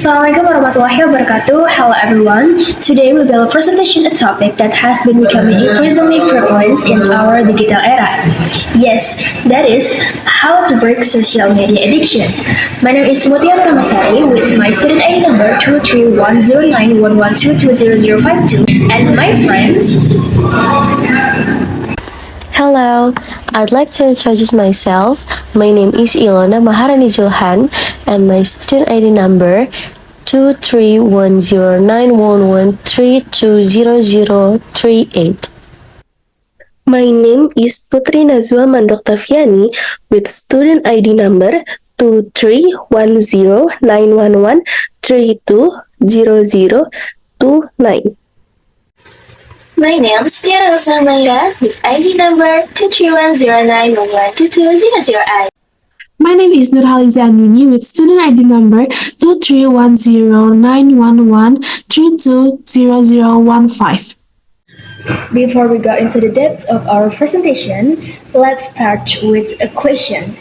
Assalamualaikum warahmatullahi wabarakatuh. Hello everyone. Today we will presentation a topic that has been becoming increasingly prevalent in our digital era. Yes, that is how to break social media addiction. My name is Muthia Sari with my student ID number 2310911220052 and my friends. Hello, I'd like to introduce myself. My name is Illona Maharani Zulhan and my student ID number 2310911320038. My name is Puteri Nazwa Octaviani with student ID number 2311911320029. My name is Tiara Humaira with ID number 23109112200. My name is Nurhaliza Andini with student ID number 2310911320015. Before we go into the depths of our presentation, let's start with a question.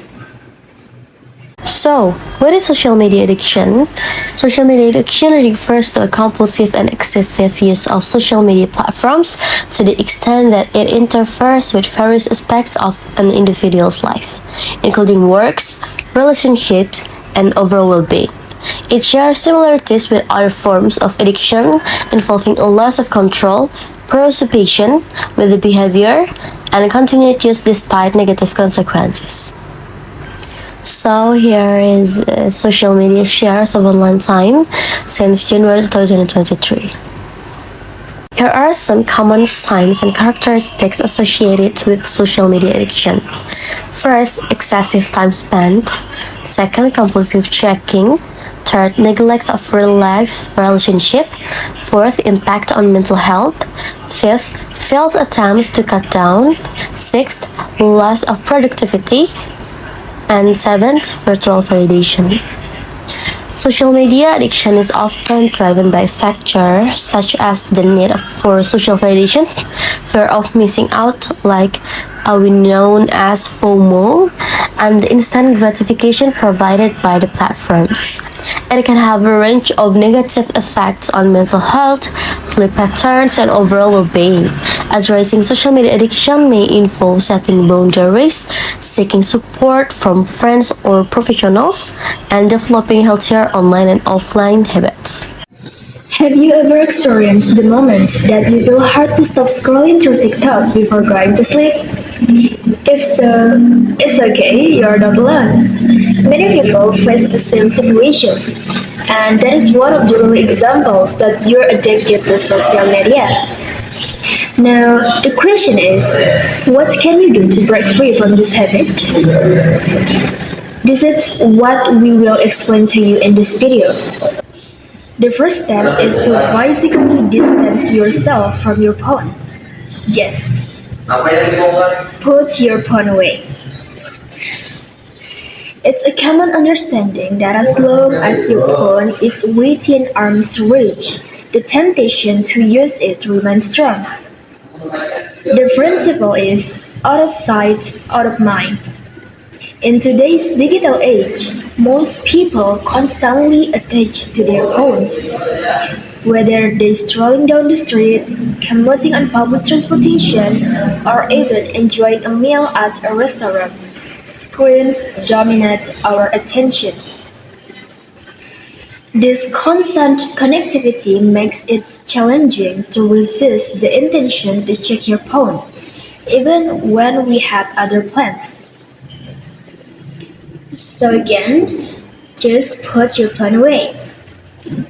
So, what is social media addiction? Social media addiction refers to a compulsive and excessive use of social media platforms to the extent that it interferes with various aspects of an individual's life, including works, relationships, and overall well-being. It shares similarities with other forms of addiction involving a loss of control, preoccupation with the behavior, and continued use despite negative consequences. So here is social media shares of online time since January 2023. Here are some common signs and characteristics associated with social media addiction. First, excessive time spent. Second, compulsive checking. Third, neglect of real-life relationship. Fourth, impact on mental health. Fifth, failed attempts to cut down. Sixth, loss of productivity. And seventh, virtual validation. Social media addiction is often driven by factors such as the need for social validation, fear of missing out, like we known as FOMO, and the instant gratification provided by the platforms. And it can have a range of negative effects on mental health, sleep patterns, and overall well-being. Addressing social media addiction may involve setting boundaries, seeking support from friends or professionals, and developing healthier online and offline habits. Have you ever experienced the moment that you feel hard to stop scrolling through TikTok before going to sleep? If so, it's okay, you're not alone. Many people face the same situations, and that is one of the real examples that you're addicted to social media. Now, the question is, what can you do to break free from this habit? This is what we will explain to you in this video. The first step is to physically distance yourself from your phone. Yes, put your phone away. It's a common understanding that as long as your phone is within arm's reach, the temptation to use it remains strong. The principle is out of sight, out of mind. In today's digital age, most people constantly attached to their phones. Whether they're strolling down the street, commuting on public transportation, or even enjoying a meal at a restaurant, screens dominate our attention. This constant connectivity makes it challenging to resist the intention to check your phone, even when we have other plans. So again, just put your phone away.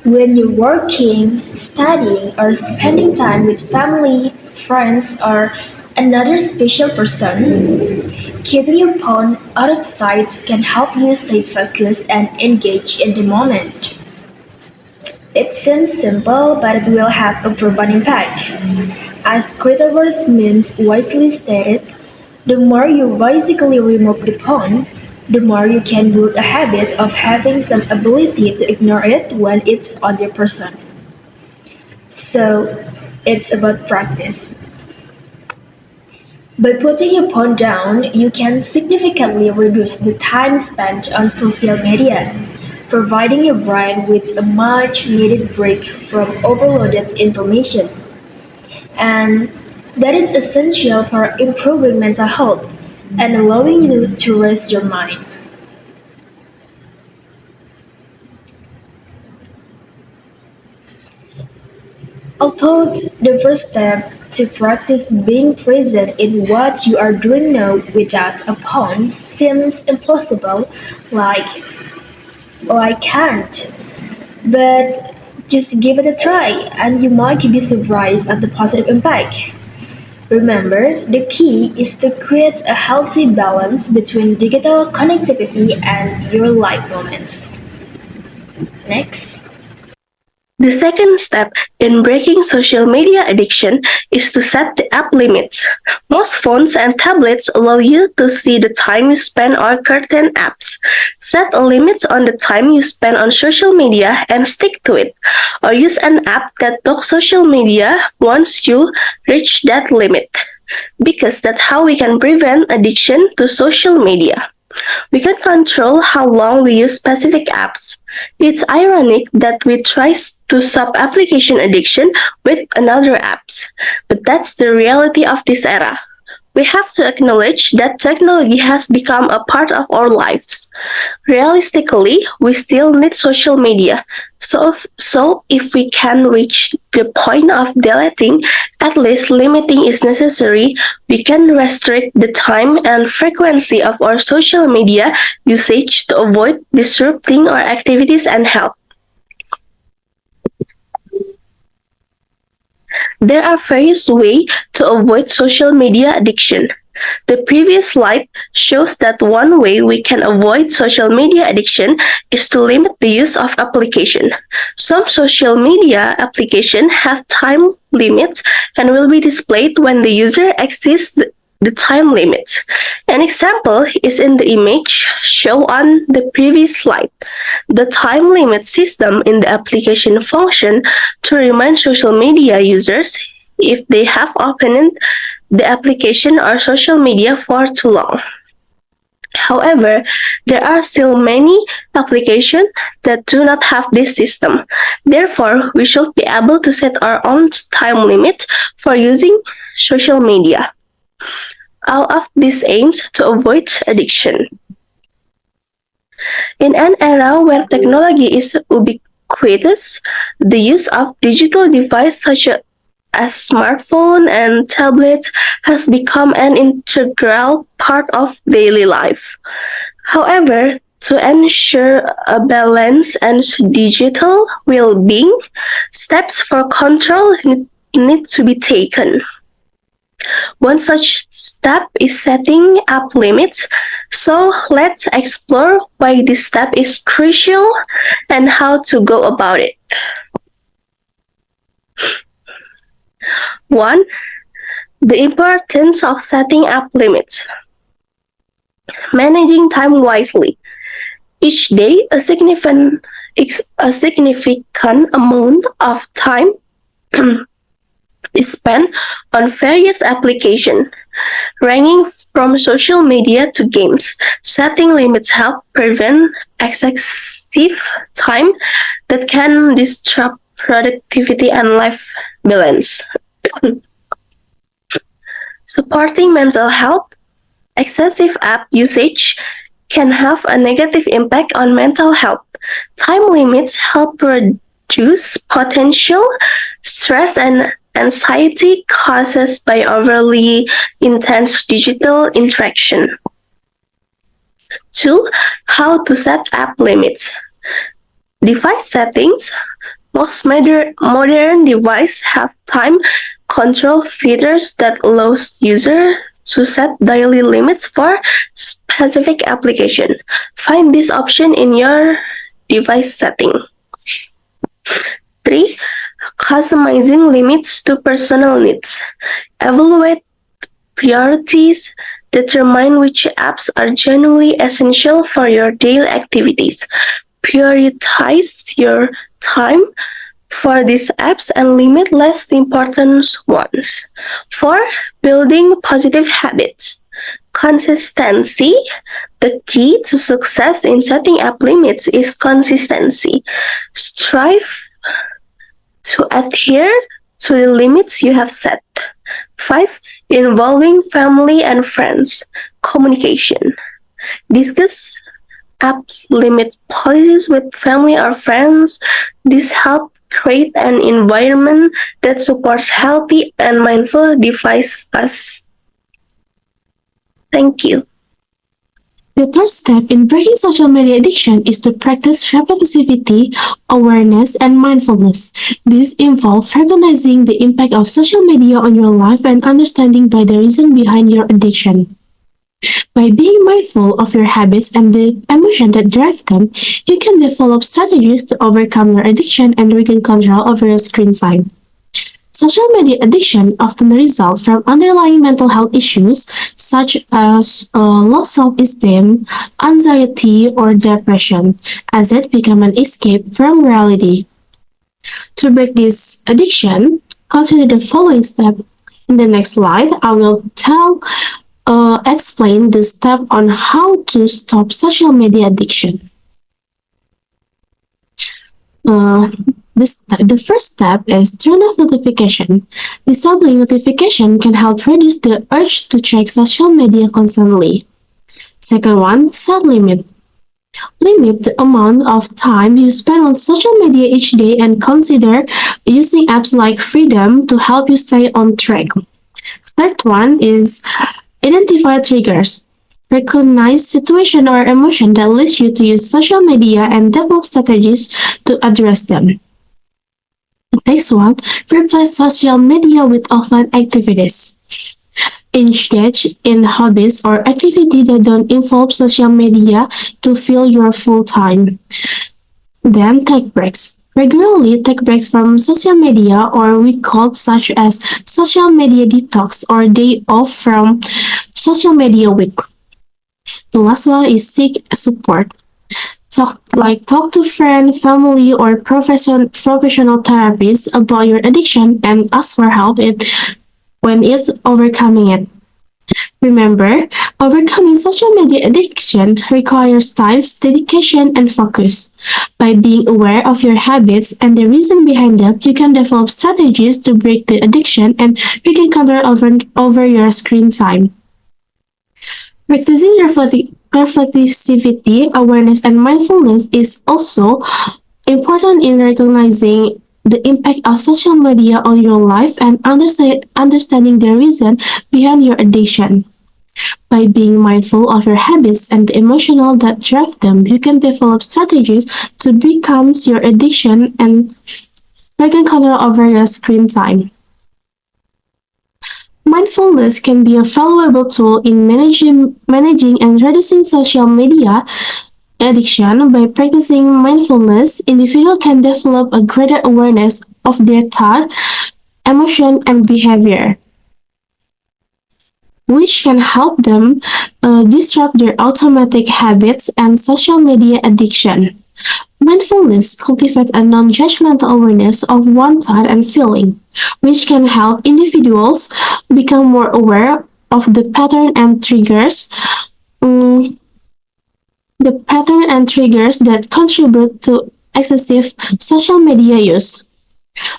When you're working, studying, or spending time with family, friends, or another special person, keeping your phone out of sight can help you stay focused and engaged in the moment. It seems simple, but it will have a profound impact. As Christopher Mims wisely stated, the more you physically remove the phone, the more you can build a habit of having some ability to ignore it when it's on your person. So, it's about practice. By putting your phone down, you can significantly reduce the time spent on social media. providing your brain with a much needed break from overloaded information. And that is essential for improving mental health and allowing you to rest your mind. Although the first step to practice being present in what you are doing now without a phone seems impossible, like, oh, I can't. But just give it a try, and you might be surprised at the positive impact. Remember, the key is to create a healthy balance between digital connectivity and your life moments. Next. The second step in breaking social media addiction is to set the app limits. Most phones and tablets allow you to see the time you spend on certain apps. Set a limit on the time you spend on social media and stick to it. Or use an app that blocks social media once you reach that limit. Because that's how we can prevent addiction to social media. We can control how long we use specific apps. It's ironic that we try to stop application addiction with another apps, but that's the reality of this era. We have to acknowledge that technology has become a part of our lives. Realistically, we still need social media. So if we can reach the point of deleting, at least limiting is necessary, we can restrict the time and frequency of our social media usage to avoid disrupting our activities and health. There are various ways to avoid social media addiction. The previous slide shows that one way we can avoid social media addiction is to limit the use of application. Some social media applications have time limits and will be displayed when the user exceeds the time limits. An example is in the image shown on the previous slide. The time limit system in the application function to remind social media users if they have opened the application or social media for too long. However, there are still many applications that do not have this system. Therefore, we should be able to set our own time limit for using social media. All of this aims to avoid addiction. In an era where technology is ubiquitous, the use of digital devices such as smartphones and tablets has become an integral part of daily life. However, to ensure a balance and digital well-being, steps for control need to be taken. One such step is setting up limits, so let's explore why this step is crucial and how to go about it. 1. The importance of setting up limits. Managing time wisely. Each day, a significant amount of time is spent on various applications, ranging from social media to games. Setting limits help prevent excessive time that can disrupt productivity and life balance. Supporting mental health. Excessive app usage can have a negative impact on mental health. Time limits help reduce potential stress and anxiety caused by overly intense digital interaction. 2. How to set app limits. Device settings. Most modern devices have time control features that allows users to set daily limits for specific application. Find this option in your device setting. 3. Customizing limits to personal needs. Evaluate priorities. Determine which apps are genuinely essential for your daily activities. Prioritize your time for these apps and limit less important ones. 4. Building positive habits. Consistency. The key to success in setting up limits is consistency. Strive to adhere to the limits you have set. 5. Involving family and friends. Communication. Discuss up limit policies with family or friends. This helps create an environment that supports healthy and mindful devices. Thank you. The third step in breaking social media addiction is to practice repetitivity, awareness, and mindfulness. This involves recognizing the impact of social media on your life and understanding by the reason behind your addiction. By being mindful of your habits and the emotion that drive them, you can develop strategies to overcome your addiction and regain control over your screen time. Social media addiction often results from underlying mental health issues such as low self-esteem, anxiety, or depression, as it becomes an escape from reality. To break this addiction, consider the following step. In the next slide, I will explain the step on how to stop social media addiction. The first step is turn off notification. Disabling notification can help reduce the urge to check social media constantly. Second one, set limit. Limit the amount of time you spend on social media each day and consider using apps like Freedom to help you stay on track. Third one is identify triggers. Recognize situation or emotion that leads you to use social media and develop strategies to address them. Next one, replace social media with offline activities. Engage in hobbies or activities that don't involve social media to fill your full time. Then take breaks. Regularly take breaks from social media or we call such as social media detox or day off from social media week. The last one is seek support. Talk to friend, family, or professional therapists about your addiction and ask for help when it's overcoming it. Remember, overcoming social media addiction requires time, dedication, and focus. By being aware of your habits and the reason behind them, you can develop strategies to break the addiction and regain control over your screen time. Practicing reflexivity, awareness, and mindfulness is also important in recognizing the impact of social media on your life and understanding the reason behind your addiction. By being mindful of your habits and the emotional that drive them, you can develop strategies to become your addiction and regain control over your screen time. Mindfulness can be a valuable tool in managing and reducing social media addiction. By practicing mindfulness, individuals can develop a greater awareness of their thought, emotion, and behavior, which can help them disrupt their automatic habits and social media addiction. Mindfulness cultivates a non-judgmental awareness of one's thought and feeling, which can help individuals become more aware of the pattern and triggers that contribute to excessive social media use.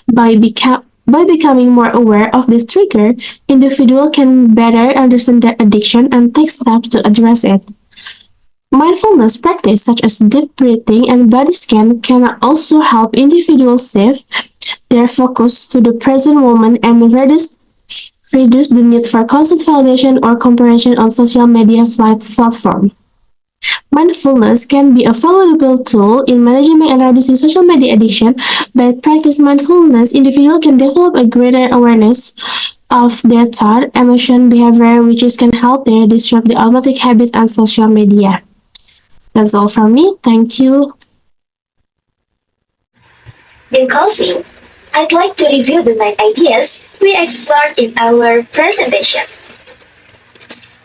By becoming more aware of this trigger, individual can better understand their addiction and take steps to address it. Mindfulness practice such as deep breathing and body scan can also help individuals shift their focus to the present moment and reduce the need for constant validation or comparison on social media platforms. Mindfulness can be a valuable tool in managing and reducing social media addiction. By practicing mindfulness, individuals can develop a greater awareness of their thought, emotion, behavior, which can help them disrupt the automatic habits on social media. That's all from me. Thank you. In closing, I'd like to review the main ideas we explored in our presentation.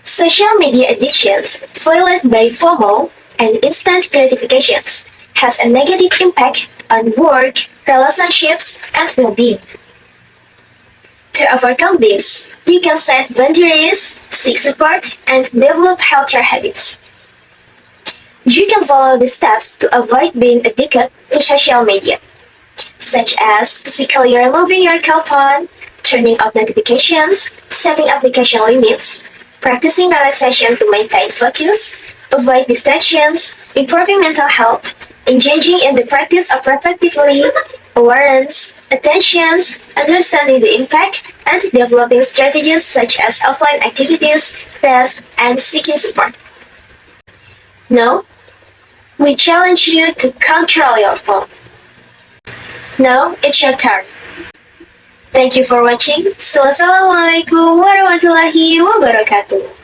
Social media addictions, fueled by FOMO and instant gratifications, has a negative impact on work, relationships, and well-being. To overcome this, you can set boundaries, seek support, and develop healthier habits. You can follow the steps to avoid being addicted to social media, such as physically removing your cell phone, turning off notifications, setting application limits, practicing relaxation to maintain focus, avoid distractions, improving mental health, engaging in the practice of reflectively, awareness, attentions, understanding the impact, and developing strategies such as offline activities, rest, and seeking support. Now, we challenge you to control your phone. Now, it's your turn. Thank you for watching. Wassalamualaikum warahmatullahi wabarakatuh.